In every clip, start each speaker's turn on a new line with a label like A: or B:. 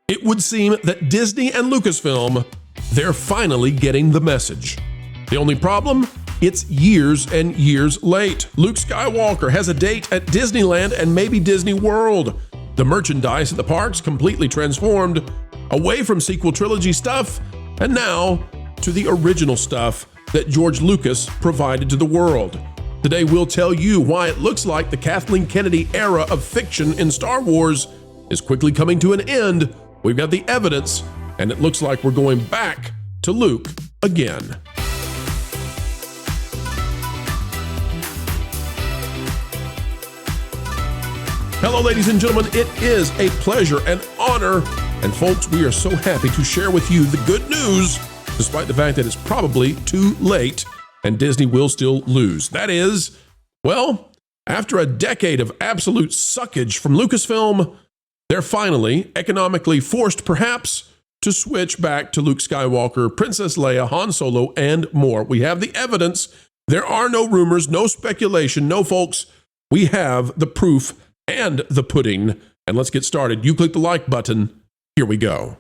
A: It would seem that Disney and Lucasfilm, they're finally getting the message. The only problem? It's years and years late. Luke Skywalker has a date at Disneyland and maybe Disney World. The merchandise at the parks completely transformed, away from sequel trilogy stuff, and now to the original stuff that George Lucas provided to the world. Today we'll tell you why it looks like the Kathleen Kennedy era of fiction in Star Wars is quickly coming to an end. We've got the evidence, and it looks like we're going back to Luke again. Hello, ladies and gentlemen. It is a pleasure and honor. And folks, we are so happy to share with you the good news, despite the fact that it's probably too late and Disney will still lose. That is, well, after a decade of absolute suckage from Lucasfilm, they're finally economically forced, perhaps, to switch back to Luke Skywalker, Princess Leia, Han Solo, and more. We have the evidence. There are no rumors, no speculation. No, folks, we have the proof and the pudding. And let's get started. You click the like button. Here we go.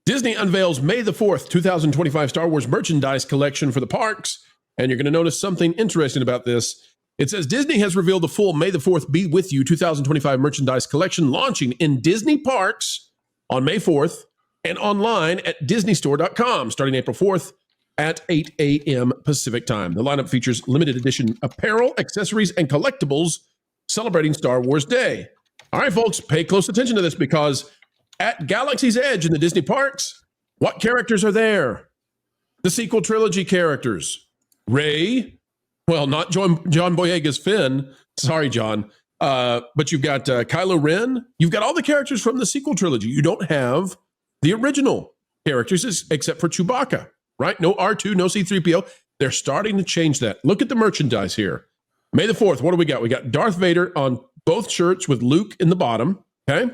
A: Disney unveils May the 4th, 2025 Star Wars merchandise collection for the parks. And you're going to notice something interesting about this. It says Disney has revealed the full May the 4th Be With You 2025 merchandise collection launching in Disney parks on May 4th and online at disneystore.com starting April 4th at 8 a.m. Pacific time. The lineup features limited edition apparel, accessories, and collectibles celebrating Star Wars Day. All right, folks, pay close attention to this because at Galaxy's Edge in the Disney parks, what characters are there? The sequel trilogy characters. Rey. Well, not John Boyega's Finn. Sorry, John. But you've got Kylo Ren. You've got all the characters from the sequel trilogy. You don't have the original characters except for Chewbacca, right? No R2, no C-3PO. They're starting to change that. Look at the merchandise here. May the 4th, what do we got? We got Darth Vader on both shirts with Luke in the bottom, okay?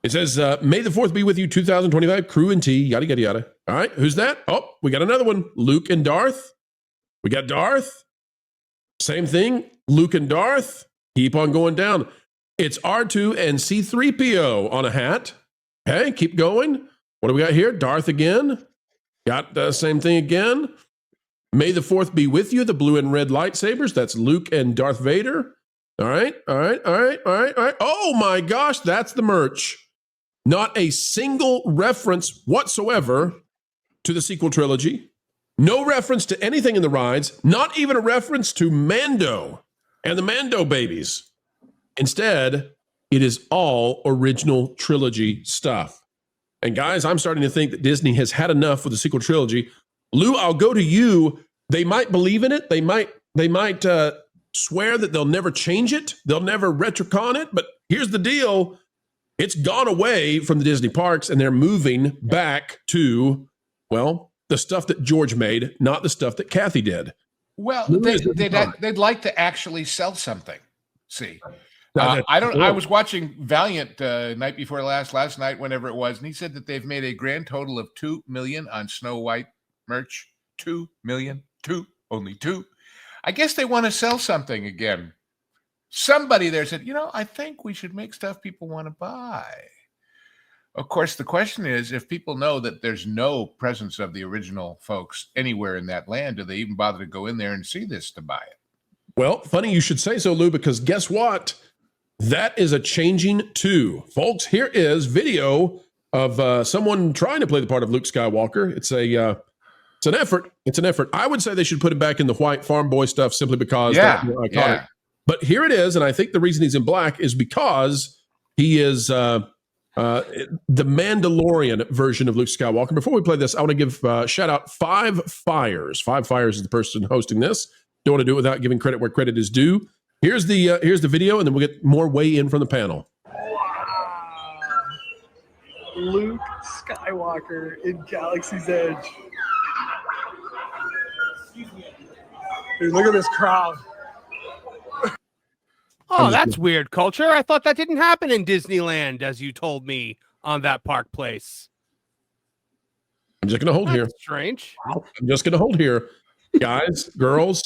A: It says, May the 4th be with you, 2025, crew and tea, yada, yada, yada. All right, who's that? Oh, we got another one. Luke and Darth. We got Darth. Same thing. Luke and Darth. Keep on going down. It's R2 and C-3PO on a hat. Okay, keep going. What do we got here? Darth again. Got the same thing again. May the 4th be with you. The blue and red lightsabers. That's Luke and Darth Vader. All right, all right, all right, all right, all right. Oh my gosh, that's the merch. Not a single reference whatsoever to the sequel trilogy. No reference to anything in the rides. Not even a reference to Mando and the Mando babies. Instead, it is all original trilogy stuff. And guys, I'm starting to think that Disney has had enough with the sequel trilogy. Lou, I'll go to you. They might believe in it. They might swear that they'll never change it. They'll never retcon it. But here's the deal. It's gone away from the Disney parks and they're moving back to, well, the stuff that George made, not the stuff that Kathy did.
B: Well, they'd like to actually sell something. See, I was watching Valiant night before last night, whenever it was, and he said that they've made a grand total of $2 million on Snow White merch. 2 million, only two. I guess they want to sell something again. Somebody there said, I think we should make stuff people want to buy. Of course, the question is, if people know that there's no presence of the original folks anywhere in that land, do they even bother to go in there and see this to buy it?
A: Well, funny you should say so, Lou, because guess what? That is a changing too. Folks, here is video of someone trying to play the part of Luke Skywalker. It's an effort. It's an effort. I would say they should put him back in the white farm boy stuff simply because that's more iconic. Yeah. But here it is, and I think the reason he's in black is because he is the Mandalorian version of Luke Skywalker. Before we play this, I want to give shout out Five Fires. Five Fires is the person hosting this. Don't want to do it without giving credit where credit is due. Here's the video, and then we'll get more weigh in from the panel.
C: Wow. Luke Skywalker in Galaxy's Edge. Dude, look at this crowd.
D: Oh, that's weird, Culture. I thought that didn't happen in Disneyland, as you told me on that park place.
A: I'm just going to hold here.
D: Strange.
A: I'm just going to hold here. Guys, girls,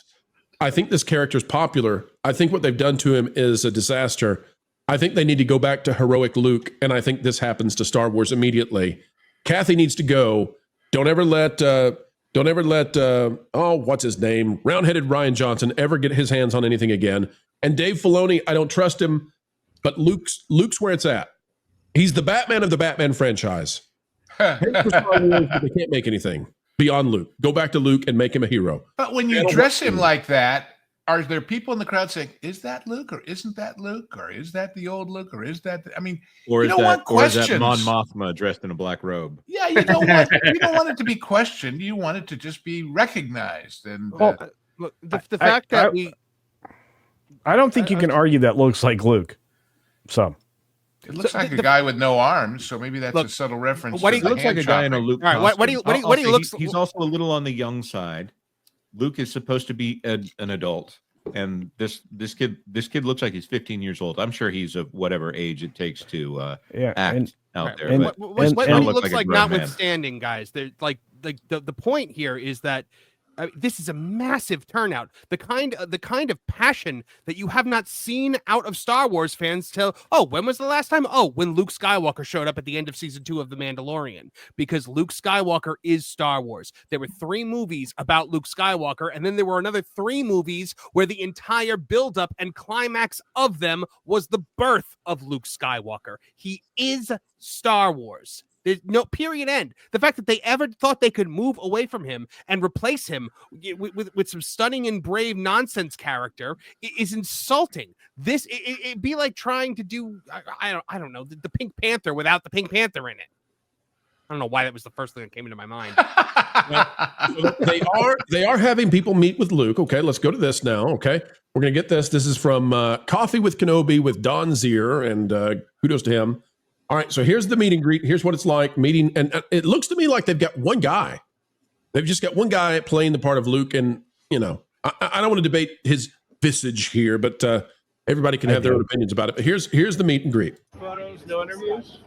A: I think this character is popular. I think what they've done to him is a disaster. I think they need to go back to heroic Luke, and I think this happens to Star Wars immediately. Kathy needs to go. Don't ever let what's his name? Round-headed Ryan Johnson ever get his hands on anything again. And Dave Filoni, I don't trust him, but Luke's where it's at. He's the Batman of the Batman franchise. They can't make anything beyond Luke. Go back to Luke and make him a hero.
B: But when you dress him like that, are there people in the crowd saying, "Is that Luke, or isn't that Luke, or is that the old Luke, or is that?" I mean,
E: or
B: you
E: is
B: don't want
E: that, or is
B: questions.
E: that Mon Mothma dressed in a black robe?
B: Yeah, you don't want it to be questioned. You want it to just be recognized. And
D: look, the fact that
F: I don't think you can argue that looks like Luke. So
B: it looks like a guy with no arms, so maybe that's a subtle reference.
E: What he looks like a guy in a Luke.
D: All right, what he looks.
E: He's also a little on the young side. Luke is supposed to be an adult, and this kid looks like he's 15 years old. I'm sure he's of whatever age it takes to act out there.
D: And what he looks like, notwithstanding, guys, they're like the point here is that this is a massive turnout. The kind of passion that you have not seen out of Star Wars fans till, when was the last time? When Luke Skywalker showed up at the end of season 2 of The Mandalorian, because Luke Skywalker is Star Wars. There were 3 movies about Luke Skywalker, and then there were another 3 movies where the entire buildup and climax of them was the birth of Luke Skywalker. He is Star Wars. There's no period end. The fact that they ever thought they could move away from him and replace him with some stunning and brave nonsense character is insulting. It'd be like trying to do I don't know the Pink Panther without the Pink Panther in it. I don't know why that was the first thing that came into my mind.
A: They are having people meet with Luke. Okay, let's go to this now. Okay, we're gonna get this. This is from Coffee with Kenobi with Don Zier, and kudos to him. All right, so here's the meet and greet. Here's what it's like meeting, and it looks to me like they've got one guy. They've just got one guy playing the part of Luke, and I don't want to debate his visage here, but everybody can have their own opinions about it. But here's the meet and greet.
C: Photos, no interviews.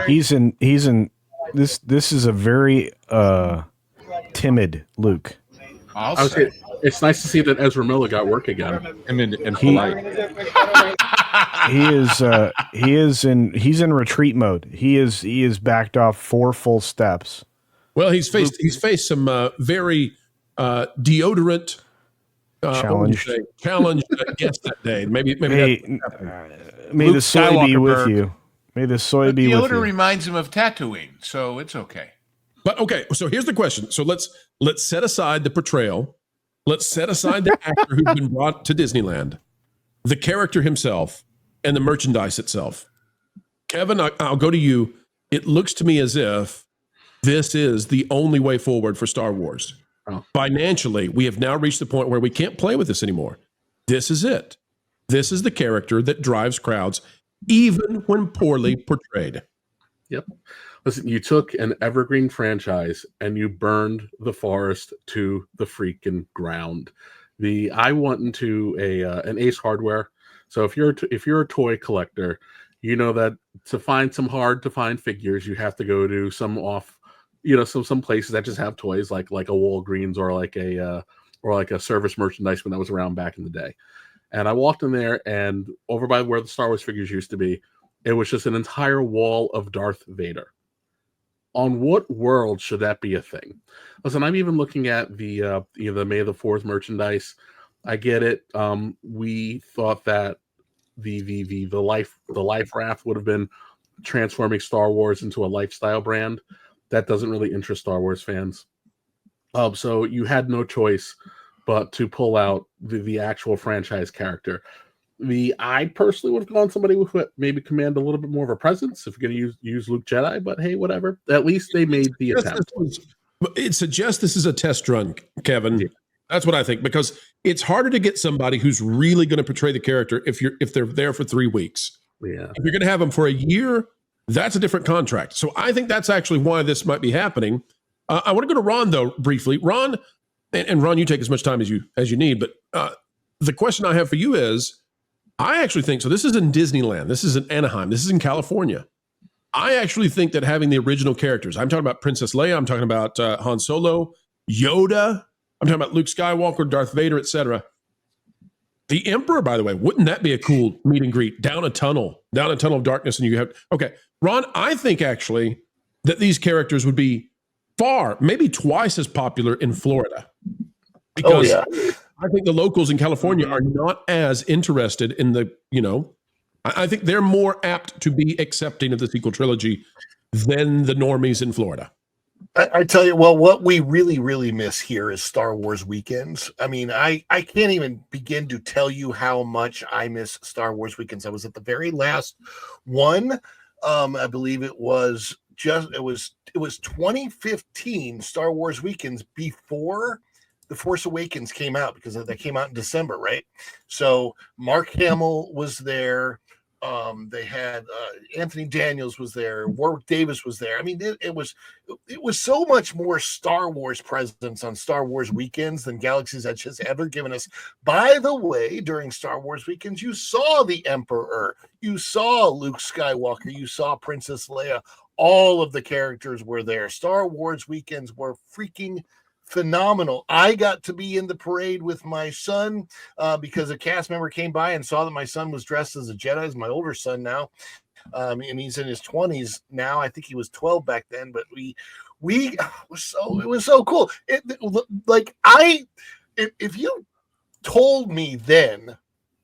F: He's in this is a very timid Luke.
G: I would say it's nice to see that Ezra Miller got work again.
E: And polite.
F: He's in retreat mode. He is backed off 4 full steps.
A: Well, he's faced some very deodorant challenge guests that day. Maybe
F: may the soy be with you. May the soy be with you.
B: Deodorant reminds him of Tatooine, so it's okay.
A: But okay, so here's the question. So let's set aside the portrayal. Let's set aside the actor who's been brought to Disneyland, the character himself, and the merchandise itself. Kevin, I'll go to you. It looks to me as if this is the only way forward for Star Wars.
G: Oh.
A: Financially, we have now reached the point where we can't play with this anymore. This is it. This is the character that drives crowds, even when poorly portrayed.
G: Yep. Listen, you took an evergreen franchise and you burned the forest to the freaking ground. I went into an Ace Hardware. So if you're a toy collector, you know that to find some hard to find figures, you have to go to some places that just have toys like a Walgreens or like a Service Merchandise when that was around back in the day. And I walked in there, and over by where the Star Wars figures used to be, it was just an entire wall of Darth Vader. On what world should that be a thing? Listen, I'm even looking at the May the 4th merchandise. I get it. We thought that the life raft would have been transforming Star Wars into a lifestyle brand. That doesn't really interest Star Wars fans. So you had no choice but to pull out the actual franchise character. I personally would have gone somebody who maybe command a little bit more of a presence if you're going to use Luke Jedi, but hey, whatever. At least they made the attempt.
A: It suggests this is a test run, Kevin. Yeah. That's what I think, because it's harder to get somebody who's really going to portray the character if they're there for 3 weeks.
G: Yeah.
A: If you're going to have them for a year, that's a different contract. So I think that's actually why this might be happening. I want to go to Ron though briefly. Ron, and Ron, you take as much time as you need. But the question I have for you is, I actually think so. This is in Disneyland. This is in Anaheim. This is in California. I actually think that having the original characters, I'm talking about Princess Leia, I'm talking about Han Solo, Yoda, I'm talking about Luke Skywalker, Darth Vader, etc. The Emperor, by the way, wouldn't that be a cool meet and greet down a tunnel of darkness? And you have, okay, Ron, I think actually that these characters would be maybe twice as popular in Florida. Because I think the locals in California are not as interested in the, I think they're more apt to be accepting of the sequel trilogy than the normies in Florida.
H: I tell you, well, what we really, really miss here is Star Wars weekends. I mean, I can't even begin to tell you how much I miss Star Wars weekends. I was at the very last one. I believe it was 2015 Star Wars weekends before The Force Awakens came out, because they came out in December, right? So Mark Hamill was there. They had Anthony Daniels was there. Warwick Davis was there. I mean, it was so much more Star Wars presence on Star Wars weekends than Galaxy's Edge has ever given us. By the way, during Star Wars weekends, you saw the Emperor, you saw Luke Skywalker, you saw Princess Leia. All of the characters were there. Star Wars weekends were freaking phenomenal. I got to be in the parade with my son because a cast member came by and saw that my son was dressed as a Jedi. He's my older son now, and he's in his 20s now. I think he was 12 back then, but it was so cool. If you told me then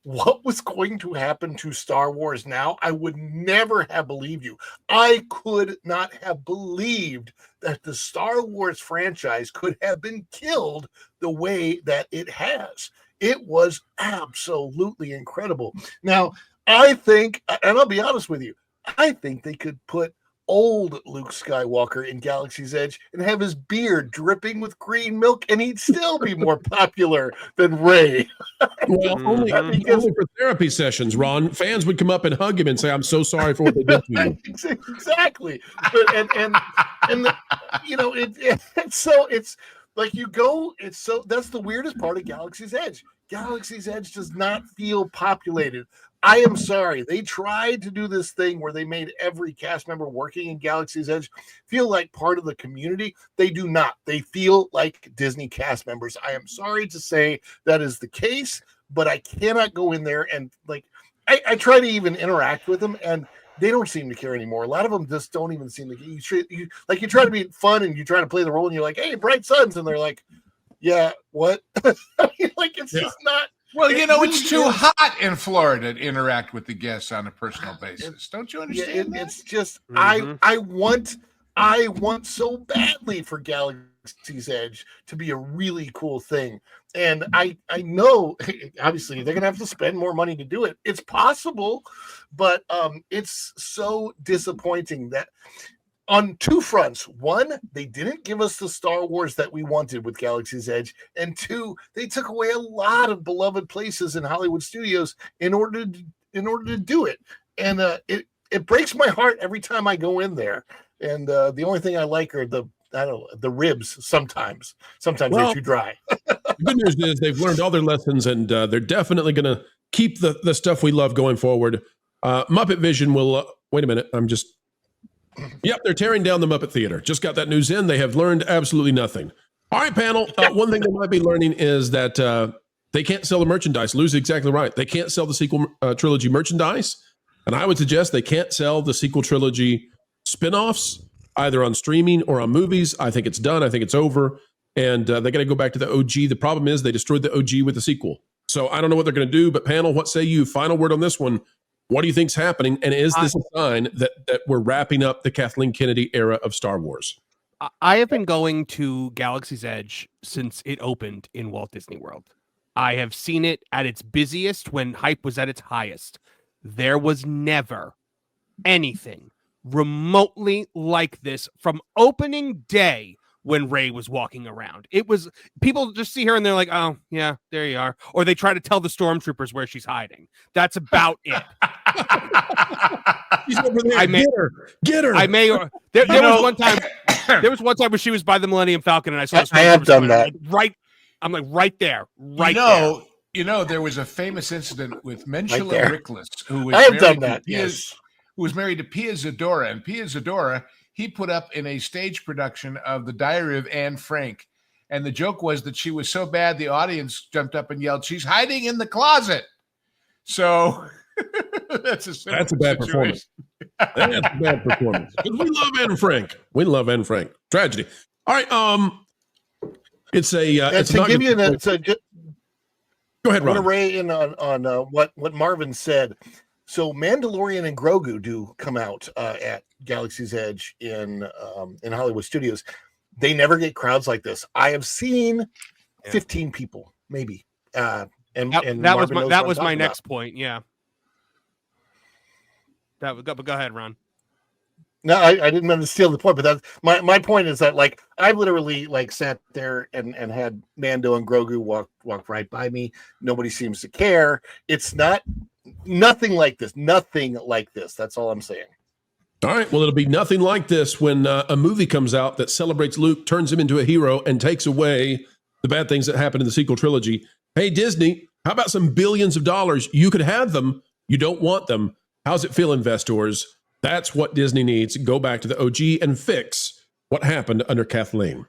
H: what was going to happen to Star Wars now, I would never have believed you. I could not have believed that the Star Wars franchise could have been killed the way that it has. It was absolutely incredible. Now, I think, and I'll be honest with you, I think they could put old Luke Skywalker in Galaxy's Edge and have his beard dripping with green milk, and he'd still be more popular than Rey.
A: Well, only for therapy sessions, Ron. Fans would come up and hug him and say, "I'm so sorry for what they did to you."
H: Exactly. But it's like you go. That's the weirdest part of Galaxy's Edge. Galaxy's Edge does not feel populated. I am sorry. They tried to do this thing where they made every cast member working in Galaxy's Edge feel like part of the community. They do not. They feel like Disney cast members. I am sorry to say that is the case, but I cannot go in there and I try to even interact with them, and they don't seem to care anymore. A lot of them just don't even seem to. You try to be fun and you try to play the role, and you're like, "Hey, Bright Suns," and they're like, "Yeah, what?" It's just not.
B: Well, it's too hot in Florida to interact with the guests on a personal basis. Don't you understand?
H: It's just I want so badly for Galaxy's Edge to be a really cool thing, and I know obviously they're gonna have to spend more money to do it. It's possible, but it's so disappointing that. On two fronts. One, they didn't give us the Star Wars that we wanted with Galaxy's Edge. And two, they took away a lot of beloved places in Hollywood studios in order to do it. And it breaks my heart every time I go in there. And the only thing I like are the ribs sometimes. Sometimes they're too dry.
A: The good news is they've learned all their lessons, and they're definitely going to keep the stuff we love going forward. Muppet Vision will... wait a minute. Yep, they're tearing down the Muppet Theater. Just got that news in. They have learned absolutely nothing. All right, panel. One thing they might be learning is that they can't sell the merchandise. Lou's exactly right. They can't sell the sequel trilogy merchandise. And I would suggest they can't sell the sequel trilogy spinoffs, either on streaming or on movies. I think it's done. I think it's over. And they got to go back to the OG. The problem is they destroyed the OG with the sequel. So I don't know what they're going to do. But panel, what say you? Final word on this one. What do you think's happening? And is this a sign that we're wrapping up the Kathleen Kennedy era of Star Wars?
D: I have been going to Galaxy's Edge since it opened in Walt Disney World. I have seen it at its busiest when hype was at its highest. There was never anything remotely like this from opening day when Rey was walking around. It was, people just see her and they're like, "Oh, yeah, there you are." Or they try to tell the stormtroopers where she's hiding. That's about it.
A: She's over there. Get her.
D: There was one time when she was by the Millennium Falcon and I saw.
H: I have done that.
D: I'm like right there.
B: There was a famous incident with Menshula Rickless, who was
H: I have done that. Yes.
B: who was married to Pia Zadora. And Pia Zadora, he put up in a stage production of The Diary of Anne Frank. And the joke was that she was so bad, the audience jumped up and yelled, "She's hiding in the closet." So that's a
A: bad performance. That's a bad performance. We love Anne Frank. We love Anne Frank. Tragedy. All right. It's a. It's
H: to give you an.
A: Go ahead, Ron.
H: I want to weigh in on what Marvin said. So Mandalorian and Grogu do come out at Galaxy's Edge in Hollywood Studios. They never get crowds like this. I have seen 15 people, maybe. And
D: that was my next point. Yeah. Go ahead, Ron.
H: No, I didn't mean to steal the point, but that's my point is that like I literally like sat there and had Mando and Grogu walk right by me. Nobody seems to care. It's nothing like this. Nothing like this. That's all I'm saying.
A: All right. Well, it'll be nothing like this when a movie comes out that celebrates Luke, turns him into a hero, and takes away the bad things that happened in the sequel trilogy. Hey, Disney, how about some billions of dollars? You could have them. You don't want them. How's it feel, investors? That's what Disney needs. Go back to the OG and fix what happened under Kathleen.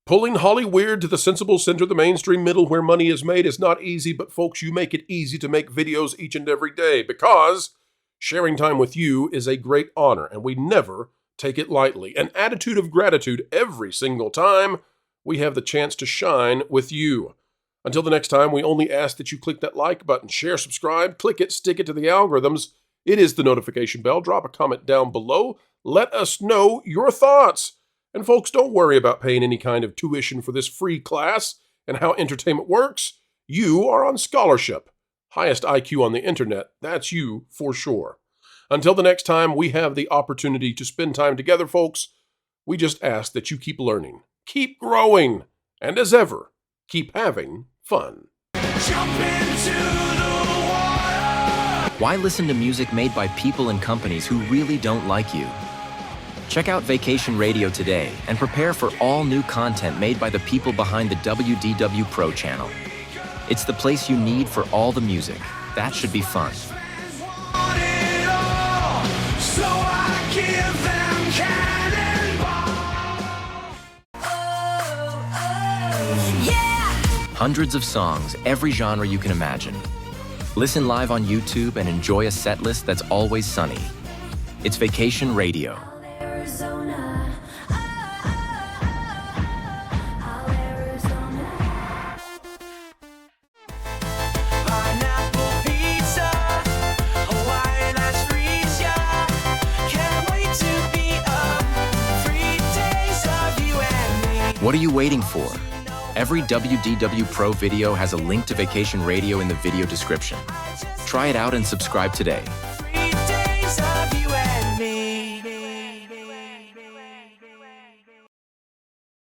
A: Pulling Hollyweird to the sensible center, the mainstream middle where money is made is not easy, but folks, you make it easy to make videos each and every day because sharing time with you is a great honor, and we never take it lightly. An attitude of gratitude every single time we have the chance to shine with you. Until the next time, we only ask that you click that like button, share, subscribe, click it, stick it to the algorithms. It is the notification bell. Drop a comment down below. Let us know your thoughts. And folks, don't worry about paying any kind of tuition for this free class and how entertainment works. You are on scholarship. Highest IQ on the internet. That's you for sure. Until the next time we have the opportunity to spend time together, folks, we just ask that you keep learning, keep growing, and as ever, keep having fun.
I: Why listen to music made by people and companies who really don't like you? Check out Vacation Radio today and prepare for all new content made by the people behind the WDW Pro channel. It's the place you need for all the music. That should be fun. Hundreds of songs, every genre you can imagine. Listen live on YouTube and enjoy a set list that's always sunny. It's Vacation Radio. What are you waiting for? Every WDW Pro video has a link to Vacation Radio in the video description. Try it out and subscribe today.